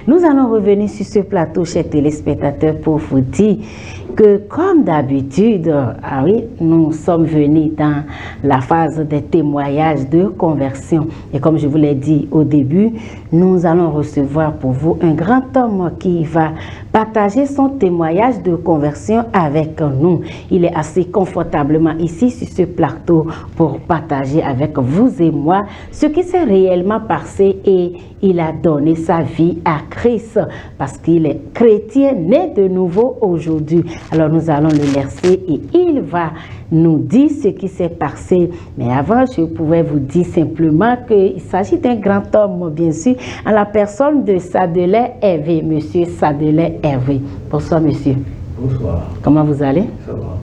Nous allons revenir sur ce plateau, chers téléspectateurs, pour vous dire que, comme d'habitude, nous sommes venus dans la phase des témoignages de conversion. Et comme je vous l'ai dit au début, nous allons recevoir pour vous un grand homme qui va partager son témoignage de conversion avec nous. Il est assez confortablement ici sur ce plateau pour partager avec vous et moi ce qui s'est réellement passé, et il a donné sa vie à Christ parce qu'il est chrétien né de nouveau aujourd'hui. Alors nous allons le laisser et il va nous dire ce qui s'est passé. Mais avant, je pouvais vous dire simplement qu'il s'agit d'un grand homme, bien sûr, en la personne de Sadelin Hervé, monsieur Sadelin Hervé. Bonsoir, monsieur. Bonsoir. Comment vous allez? Ça va.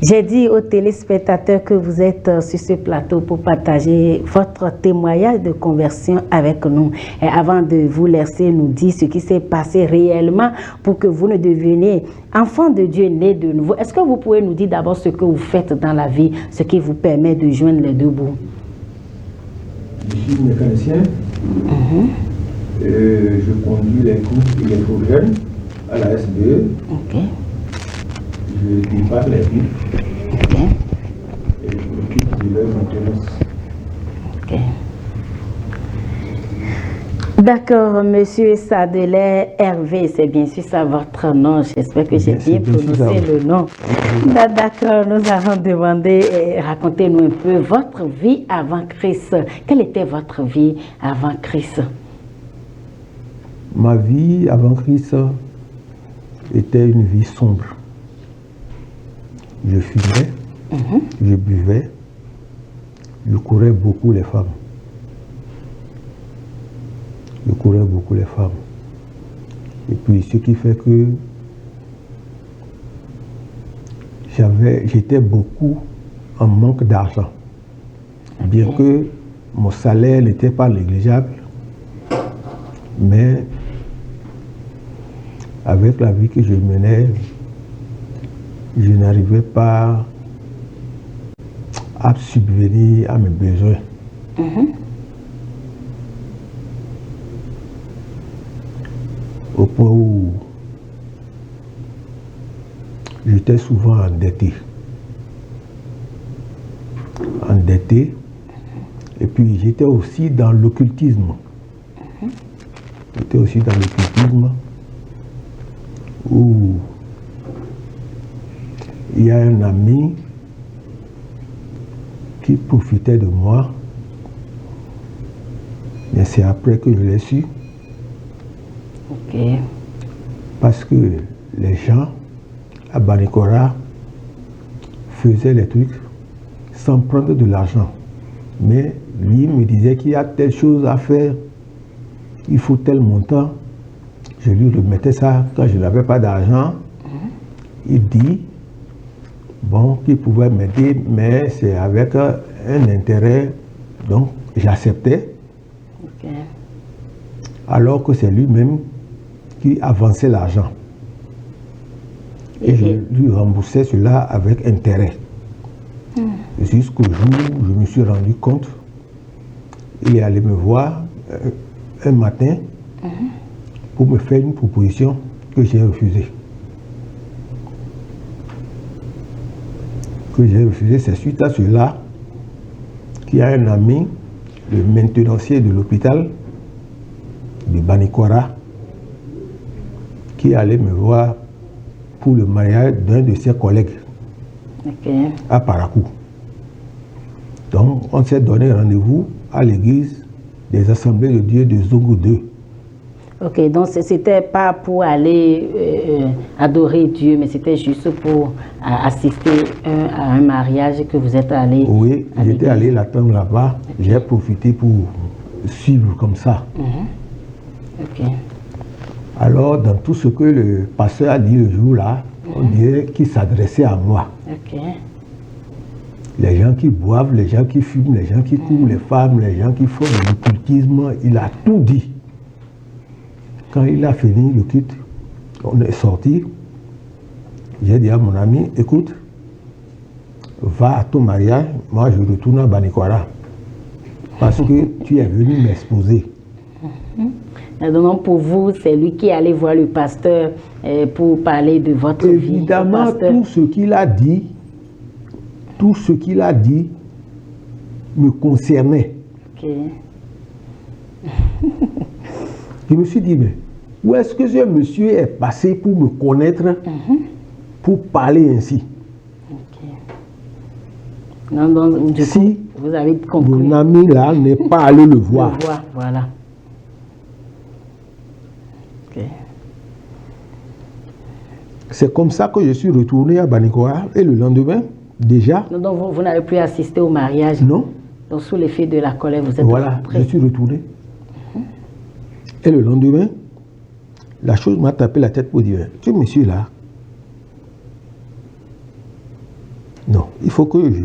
J'ai dit aux téléspectateurs que vous êtes sur ce plateau pour partager votre témoignage de conversion avec nous. Et avant de vous laisser nous dire ce qui s'est passé réellement pour que vous ne deveniez enfant de Dieu né de nouveau, est-ce que vous pouvez nous dire d'abord ce que vous faites dans la vie, ce qui vous permet de joindre les deux bouts? Je suis mécanicien. Je conduis les couples et les problèmes à la SBE. Ok. Je dépare les villes. Ok. Et je m'occupe de leur maintenance. Ok. D'accord, monsieur Sadelin Hervé, c'est bien sûr ça votre nom. J'espère que j'ai bien prononcé le nom. D'accord, nous allons demander, racontez-nous un peu votre vie avant Christ. Quelle était votre vie avant Christ? Ma vie avant Christ était une vie sombre. Je fumais, je buvais, je courais beaucoup les femmes. Je courais beaucoup les femmes. Et puis ce qui fait que j'étais beaucoup en manque d'argent. Bien que mon salaire n'était pas négligeable, mais avec la vie que je menais, je n'arrivais pas à subvenir à mes besoins. Au point où j'étais souvent endetté. Et puis j'étais aussi dans l'occultisme. Où il y a un ami qui profitait de moi, mais c'est après que je l'ai su. Ok. Parce que les gens à Banikora faisaient les trucs sans prendre de l'argent. Mais lui me disait qu'il y a telle chose à faire, il faut tel montant. Je lui remettais ça quand je n'avais pas d'argent. Il dit bon, qu'il pouvait m'aider, mais c'est avec un intérêt, donc j'acceptais. Ok. Alors que c'est lui-même qui avançait l'argent. Et je lui remboursais cela avec intérêt. Jusqu'au jour où je me suis rendu compte, il est allé me voir un matin pour me faire une proposition que j'ai refusée. C'est suite à cela qu'il y a un ami, le maintenancier de l'hôpital de Banikora, qui allait me voir pour le mariage d'un de ses collègues à Parakou. Donc, on s'est donné rendez-vous à l'église des Assemblées de Dieu de Zongo 2. Ok, donc c'était pas pour aller adorer Dieu, mais c'était juste pour assister à un mariage que vous êtes allé. Oui, j'étais allé l'attendre là-bas. Okay. J'ai profité pour suivre comme ça. Ok. Alors, dans tout ce que le pasteur a dit le jour-là, on dirait qu'il s'adressait à moi. Ok. Les gens qui boivent, les gens qui fument, les gens qui courent, les femmes, les gens qui font de l'occultisme, il a tout dit. Quand il a fini le culte, on est sorti. J'ai dit à mon ami, écoute, va à ton mariage, moi je retourne à Banikora. Parce que tu es venu m'exposer. Donc pour vous, c'est lui qui allait voir le pasteur pour parler de votre vie. Évidemment, tout ce qu'il a dit me concernait. Okay. Je me suis dit, mais où est-ce que ce monsieur est passé pour me connaître, pour parler ainsi? Okay. Donc, du coup, vous avez compris. Mon ami là n'est pas allé le voir. Voilà. Okay. C'est comme ça que je suis retourné à Banikoa et le lendemain, déjà. Donc vous n'avez plus assisté au mariage? Non. Donc sous l'effet de la colère, vous êtes Voilà, je suis retourné. Et le lendemain, la chose m'a tapé la tête pour dire, ce monsieur-là, non, il faut que je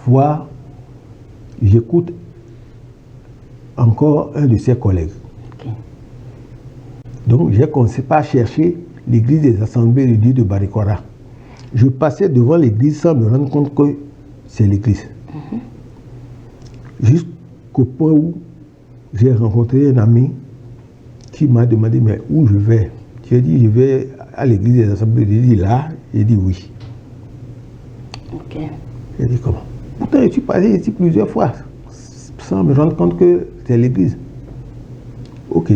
voie, j'écoute encore un de ses collègues. Okay. Donc j'ai commencé par chercher l'église des assemblées de Dieu de Barikora. Je passais devant l'église sans me rendre compte que c'est l'église. Jusqu'au point où j'ai rencontré un ami qui m'a demandé mais où je vais. J'ai dit je vais à l'église des assemblées de Dieu. Il dit là, j'ai dit oui. Ok. J'ai dit comment? Pourtant je suis passé ici plusieurs fois sans me rendre compte que c'est l'église. Ok.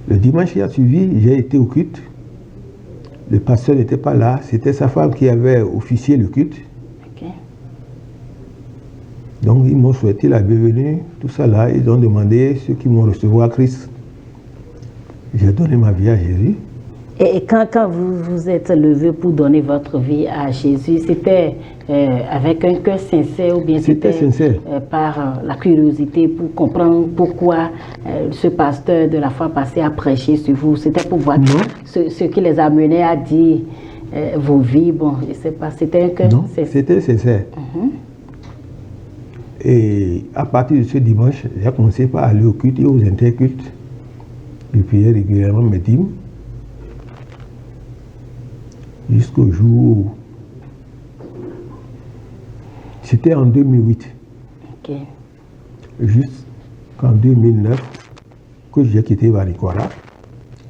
Le dimanche qui a suivi, j'ai été au culte. Le pasteur n'était pas là, c'était sa femme qui avait officié le culte. Okay. Donc ils m'ont souhaité la bienvenue, tout ça là, ils ont demandé ceux qui m'ont recevoir Christ. J'ai donné ma vie à Jésus. Et quand vous vous êtes levé pour donner votre vie à Jésus, c'était avec un cœur sincère ou bien c'était par la curiosité pour comprendre pourquoi ce pasteur de la foi passée a prêché sur vous? C'était pour voir ce qui les amenait à dire vos vies. Bon, je ne sais pas, c'était un cœur sincère. Non, c'était sincère. Et à partir de ce dimanche, j'ai commencé par aller au culte et aux intercultes. Je priais régulièrement mes dîmes. Jusqu'au jour où... C'était en 2008. Okay. Jusqu'en 2009 que j'ai quitté Barikora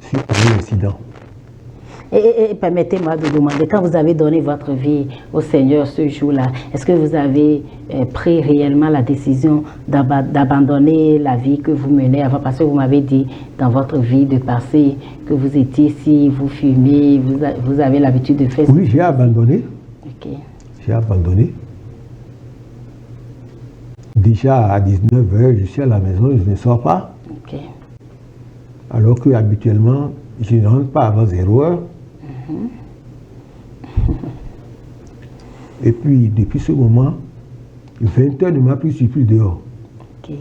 suite à un incident. Et permettez-moi de demander, quand vous avez donné votre vie au Seigneur ce jour-là, est-ce que vous avez pris réellement la décision d'abandonner la vie que vous menez avant? Parce que vous m'avez dit dans votre vie de passé que vous étiez ici, vous fumez, vous avez l'habitude de faire... Oui, j'ai abandonné. Okay. J'ai abandonné. Déjà à 19h, je suis à la maison, je ne sors pas. Okay. Alors que habituellement, je ne rentre pas avant 0h. Et puis, depuis ce moment, 20h ne m'a plus suffi dehors. Okay.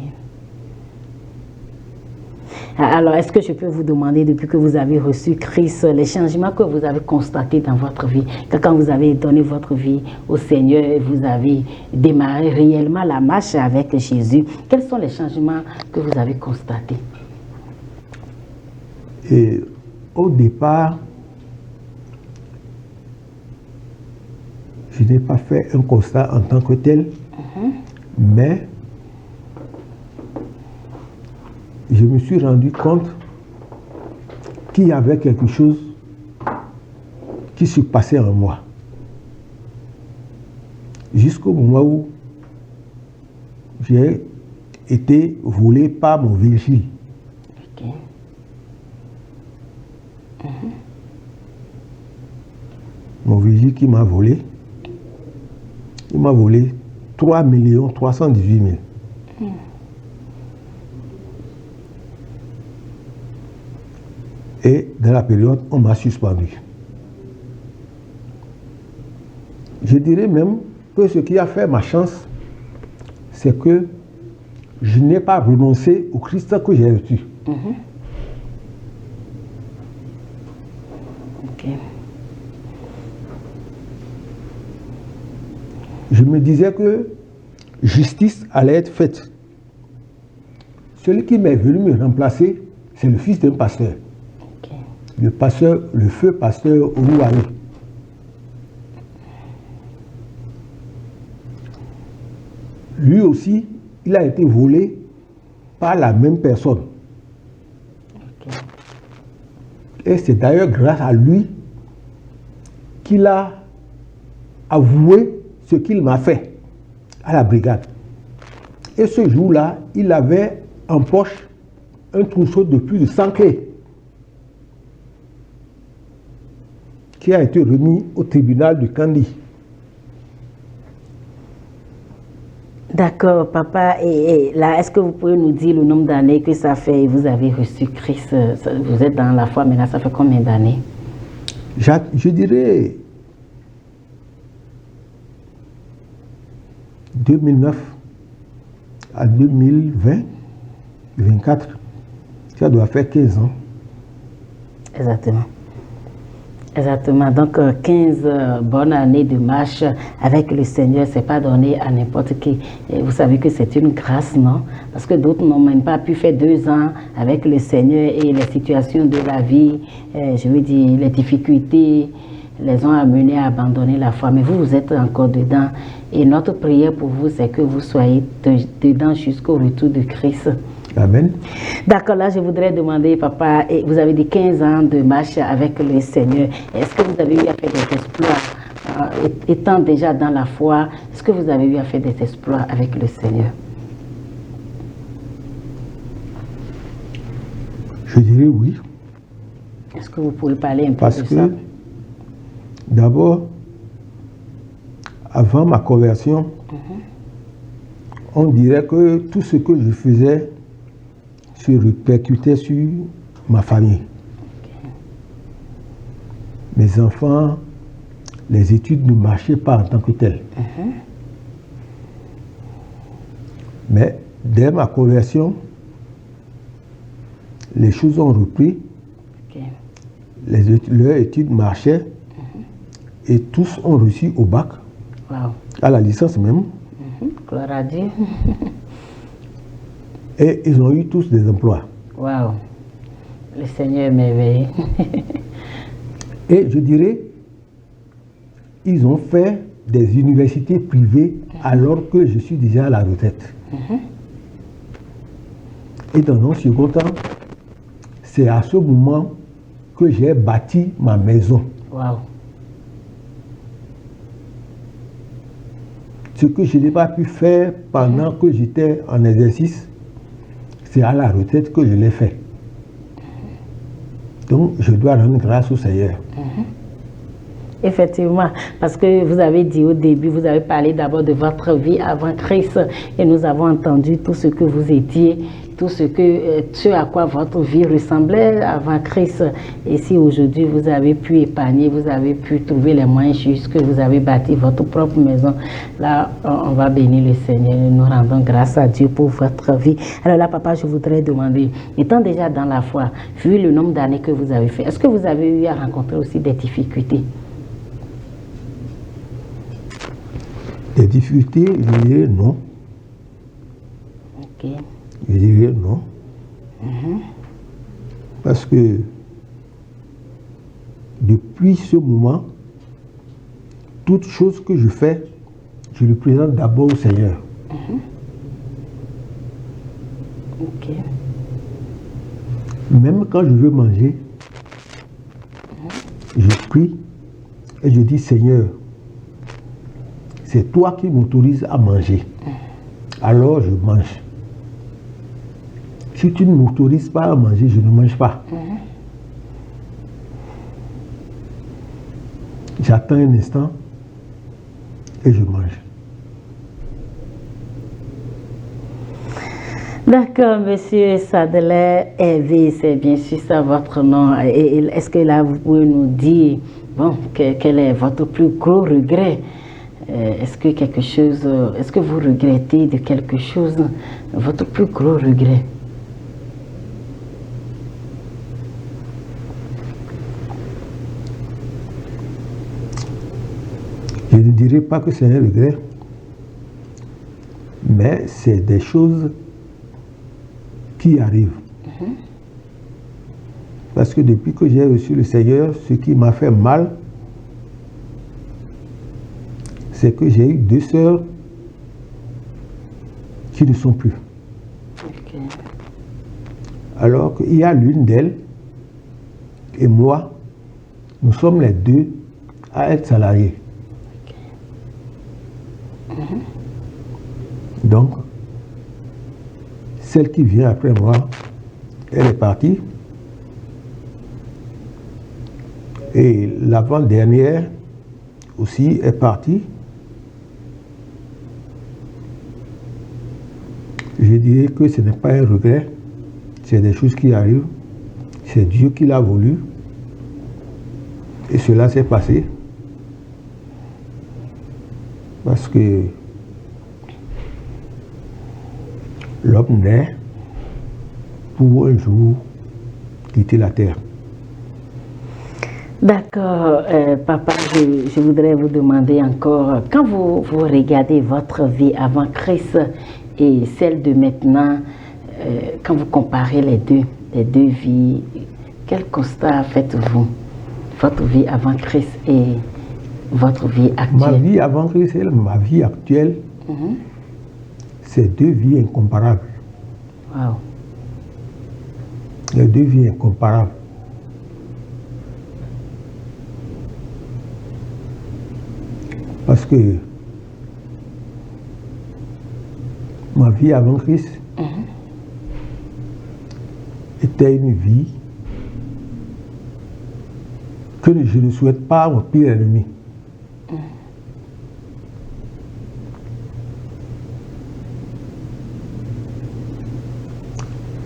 Alors, est-ce que je peux vous demander, depuis que vous avez reçu Christ, les changements que vous avez constatés dans votre vie, quand vous avez donné votre vie au Seigneur et vous avez démarré réellement la marche avec Jésus, quels sont les changements que vous avez constatés? Et au départ, je n'ai pas fait un constat en tant que tel, mais je me suis rendu compte qu'il y avait quelque chose qui se passait en moi. Jusqu'au moment où j'ai été volé par mon vigile. Okay. Mon vigile qui m'a volé, il m'a volé 3 318 000. Et dans la période, on m'a suspendu. Je dirais même que ce qui a fait ma chance, c'est que je n'ai pas renoncé au Christ que j'ai reçu. Okay. Je me disais que justice allait être faite. Celui qui m'est venu me remplacer, c'est le fils d'un pasteur. Okay. Le pasteur, le feu pasteur Ourouari. Lui aussi, il a été volé par la même personne. Et c'est d'ailleurs grâce à lui qu'il a avoué ce qu'il m'a fait à la brigade. Et ce jour-là, il avait en poche un trousseau de plus de 100 clés qui a été remis au tribunal de Kandy. D'accord, papa. Et là, est-ce que vous pouvez nous dire le nombre d'années que ça fait? Vous avez reçu Christ, vous êtes dans la foi, mais là, ça fait combien d'années? Je dirais 2009 à 2020, 24, ça doit faire 15 ans. Exactement. Exactement. Donc, 15 bonnes années de marche avec le Seigneur, c'est pas donné à n'importe qui. Et vous savez que c'est une grâce, non? Parce que d'autres n'ont même pas pu faire 2 ans avec le Seigneur et les situations de la vie, je veux dire, les difficultés les ont amenés à abandonner la foi. Mais vous, vous êtes encore dedans. Et notre prière pour vous, c'est que vous soyez dedans jusqu'au retour de Christ. Amen. D'accord, là je voudrais demander, papa, vous avez dit 15 ans de marche avec le Seigneur. Est-ce que vous avez eu à faire des exploits, étant déjà dans la foi, est-ce que vous avez eu à faire des exploits avec le Seigneur? Je dirais oui. Est-ce que vous pouvez parler un peu Parce de que, ça? d'abord, avant ma conversion, on dirait que tout ce que je faisais se répercutait sur ma famille. Mes enfants, les études ne marchaient pas en tant que telles. Mais dès ma conversion, les choses ont repris. Leurs études marchaient et tous ont reçu au bac, à la licence même. Gloire à Dieu. Et ils ont eu tous des emplois. Waouh, le Seigneur est merveilleux. Et je dirais, ils ont fait des universités privées alors que je suis déjà à la retraite. Et dans un second temps, c'est à ce moment que j'ai bâti ma maison. Waouh. Ce que je n'ai pas pu faire pendant que j'étais en exercice, c'est à la retraite que je l'ai fait. Donc, je dois rendre grâce au Seigneur. Effectivement, parce que vous avez dit au début, vous avez parlé d'abord de votre vie avant Christ et nous avons entendu tout ce que vous étiez, tout ce à quoi votre vie ressemblait avant Christ. Et si aujourd'hui vous avez pu épargner, vous avez pu trouver les moyens justes, que vous avez bâti votre propre maison, là on va bénir le Seigneur. Nous rendons grâce à Dieu pour votre vie. Alors là, papa, je voudrais demander, étant déjà dans la foi, vu le nombre d'années que vous avez fait, est-ce que vous avez eu à rencontrer aussi des difficultés? Des difficultés, je dirais non. Ok. Je dirais non. Parce que depuis ce moment, toute chose que je fais, je le présente d'abord au Seigneur. Ok. Même quand je veux manger, je prie et je dis, Seigneur, c'est toi qui m'autorises à manger. Alors je mange. Si tu ne m'autorises pas à manger, je ne mange pas. J'attends un instant et je mange. D'accord, monsieur Sadler Hervé, c'est bien sûr ça votre nom. Et est-ce que là, vous pouvez nous dire, bon, quel est votre plus gros regret? Est-ce que vous regrettez de quelque chose, votre plus gros regret? Je ne dirais pas que c'est un regret, mais c'est des choses qui arrivent. Parce que depuis que j'ai reçu le Seigneur, ce qui m'a fait mal, c'est que j'ai eu 2 sœurs qui ne sont plus. Alors qu'il y a l'une d'elles, et moi, nous sommes les deux à être salariés. Donc, celle qui vient après moi, elle est partie. Et l'avant-dernière aussi est partie. Je dirais que ce n'est pas un regret, c'est des choses qui arrivent. C'est Dieu qui l'a voulu. Et cela s'est passé. Parce que l'homme naît pour un jour quitter la terre. D'accord, papa, je voudrais vous demander encore, quand vous regardez votre vie avant Christ et celle de maintenant, quand vous comparez les deux vies, quel constat faites-vous? Votre vie avant Christ et votre vie actuelle? Ma vie avant Christ et ma vie actuelle, c'est deux vies incomparables. Wow. Les deux vies incomparables. Parce que ma vie avant Christ était une vie que je ne souhaite pas à mon pire ennemi.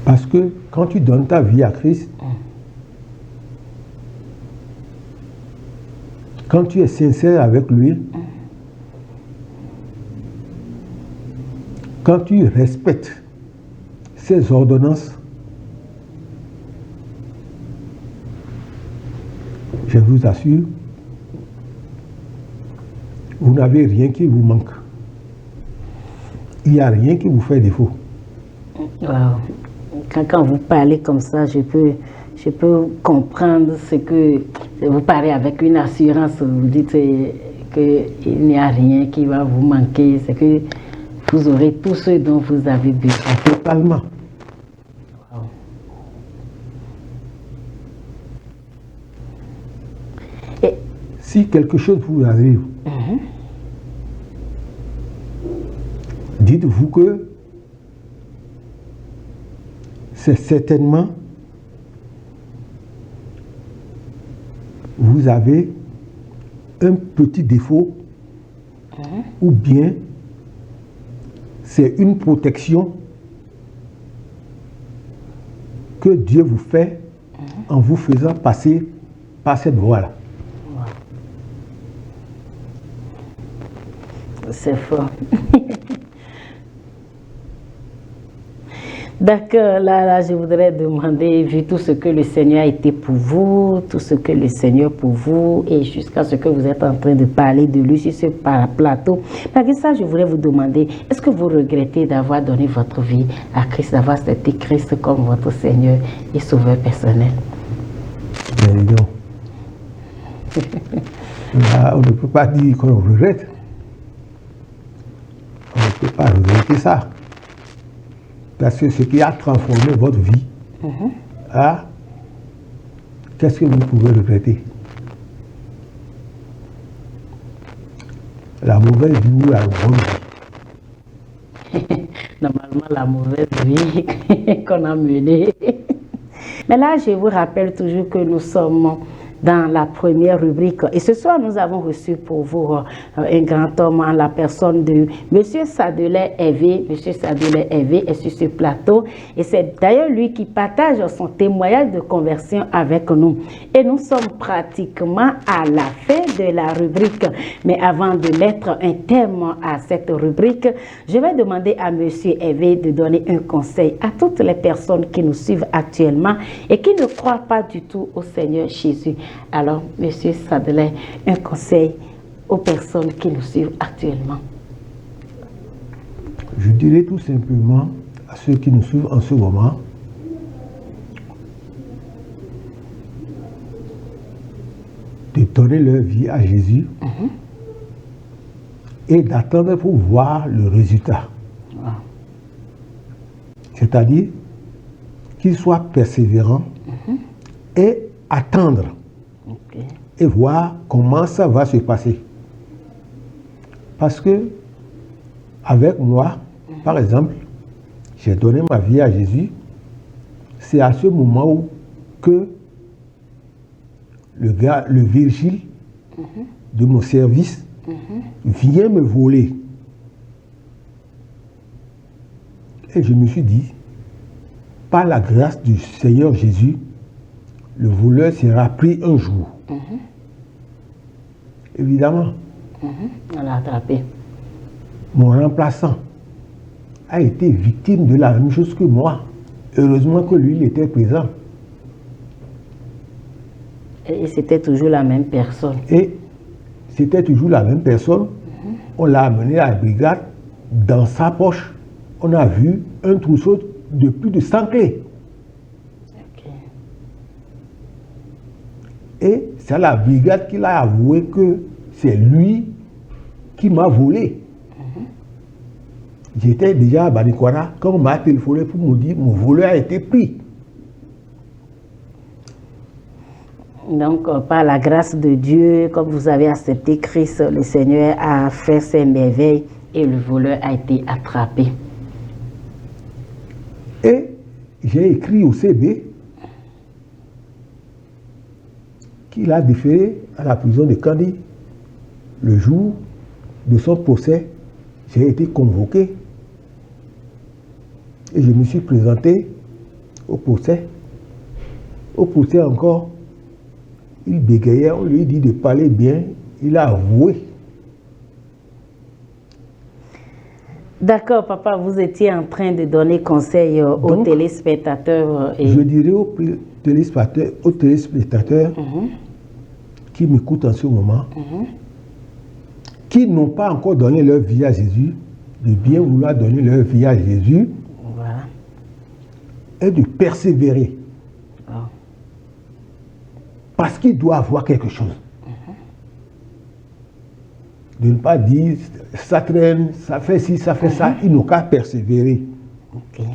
Parce que quand tu donnes ta vie à Christ, quand tu es sincère avec lui, quand tu respectes ses ordonnances, je vous assure, vous n'avez rien qui vous manque. Il n'y a rien qui vous fait défaut. Wow. Quand vous parlez comme ça, je peux comprendre ce que vous parlez avec une assurance. Vous dites qu'il n'y a rien qui va vous manquer. C'est que vous aurez tout ce dont vous avez besoin. Totalement. Wow. Et si quelque chose vous arrive, dites-vous que c'est certainement vous avez un petit défaut ou bien c'est une protection que Dieu vous fait en vous faisant passer par cette voie-là. C'est fort. D'accord, là, je voudrais demander, vu tout ce que le Seigneur a été pour vous, tout ce que le Seigneur pour vous, et jusqu'à ce que vous êtes en train de parler de lui sur ce plateau, malgré ça, je voudrais vous demander, est-ce que vous regrettez d'avoir donné votre vie à Christ, d'avoir accepté Christ comme votre Seigneur et Sauveur personnel? Mais non. Là, on ne peut pas dire qu'on regrette. On ne peut pas regretter ça. Parce que ce qui a transformé votre vie, qu'est-ce que vous pouvez regretter? La mauvaise vie ou la bonne vie? Normalement, la mauvaise vie qu'on a menée. Mais là, je vous rappelle toujours que nous sommes dans la première rubrique. Et ce soir, nous avons reçu pour vous un grand homme en la personne de M. Sadelin Hervé. M. Sadelin Hervé est sur ce plateau et c'est d'ailleurs lui qui partage son témoignage de conversion avec nous. Et nous sommes pratiquement à la fin de la rubrique. Mais avant de mettre un thème à cette rubrique, je vais demander à M. Hervé de donner un conseil à toutes les personnes qui nous suivent actuellement et qui ne croient pas du tout au Seigneur Jésus. Alors, M. Sadelin, un conseil aux personnes qui nous suivent actuellement. Je dirais tout simplement à ceux qui nous suivent en ce moment, de donner leur vie à Jésus et d'attendre pour voir le résultat. Wow. C'est-à-dire qu'ils soient persévérants et attendre et voir comment ça va se passer. Parce que, avec moi, par exemple, j'ai donné ma vie à Jésus. C'est à ce moment où que le Virgile de mon service vient me voler. Et je me suis dit, par la grâce du Seigneur Jésus, le voleur sera pris un jour. Évidemment. On l'a attrapé. Mon remplaçant a été victime de la même chose que moi. Heureusement que lui, il était présent. Et c'était toujours la même personne. Et c'était toujours la même personne. On l'a amené à la brigade. Dans sa poche, on a vu un trousseau de plus de 100 clés. Et c'est à la brigade qu'il a avoué que c'est lui qui m'a volé. J'étais déjà à Banikwara quand on m'a téléphoné pour me dire que mon voleur a été pris. Donc, par la grâce de Dieu, comme vous avez accepté Christ, le Seigneur a fait ses merveilles et le voleur a été attrapé. Et j'ai écrit au CB qu'il a déféré à la prison de Kandi. Le jour de son procès, j'ai été convoqué et je me suis présenté au procès. Au procès encore, il bégayait, on lui dit de parler bien, il a avoué. D'accord, papa, vous étiez en train de donner conseil aux téléspectateurs. Je dirais aux téléspectateurs qui m'écoutent en ce moment, qui n'ont pas encore donné leur vie à Jésus, de bien vouloir donner leur vie à Jésus, et de persévérer. Parce qu'il doit avoir quelque chose. De ne pas dire, ça traîne, ça fait ci, ça fait ça. Ils n'ont qu'à persévérer.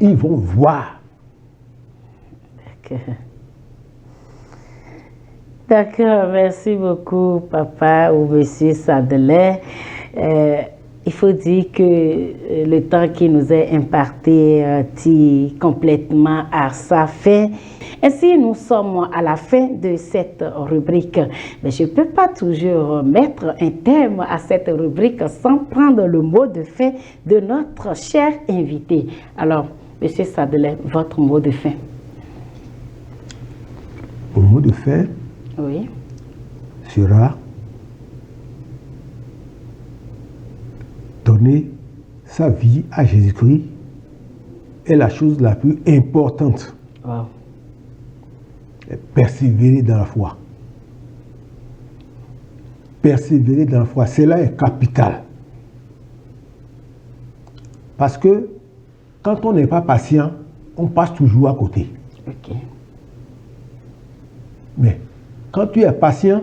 Ils vont voir. D'accord, merci beaucoup, papa ou monsieur Sadelet. Il faut dire que le temps qui nous est imparti tire complètement à sa fin. Ainsi, nous sommes à la fin de cette rubrique. Mais je ne peux pas toujours mettre un terme à cette rubrique sans prendre le mot de fin de notre cher invité. Alors, monsieur Sadelet, votre mot de fin. Mon mot de fin sera donner sa vie à Jésus-Christ est la chose la plus importante. Persévérer dans la foi. Persévérer dans la foi, cela est capital. Parce que quand on n'est pas patient, on passe toujours à côté. Mais quand tu es patient,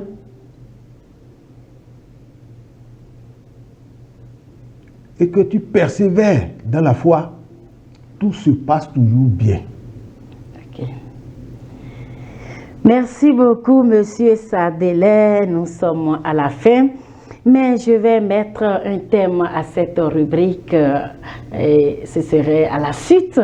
et que tu persévères dans la foi, tout se passe toujours bien. Merci beaucoup, monsieur Sadelet. Nous sommes à la fin. Mais je vais mettre un thème à cette rubrique et ce serait à la suite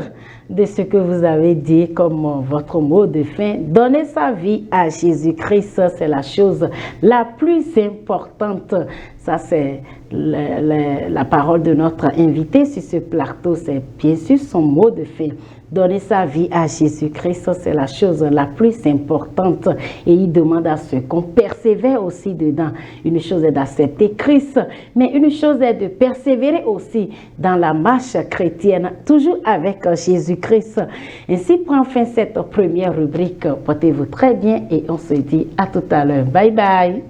de ce que vous avez dit comme votre mot de fin. Donner sa vie à Jésus-Christ, c'est la chose la plus importante. Ça, c'est la parole de notre invité sur ce plateau. C'est bien sûr son mot de fin. Donner sa vie à Jésus-Christ, c'est la chose la plus importante. Et il demande à ce qu'on persévère aussi dedans. Une chose est d'accepter Christ, mais une chose est de persévérer aussi dans la marche chrétienne, toujours avec Jésus-Christ. Ainsi prend fin cette première rubrique. Portez-vous très bien et on se dit à tout à l'heure. Bye bye.